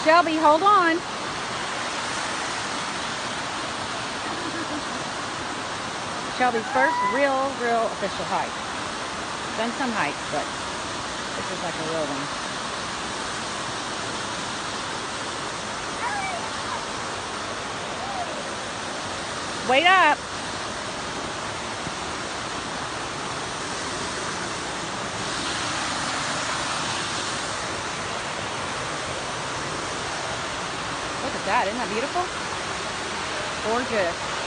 Shelby, hold on. Shelby's first real official hike. Done some hikes, but this is like a real one. Wait up. Look at that. Isn't that beautiful? Gorgeous.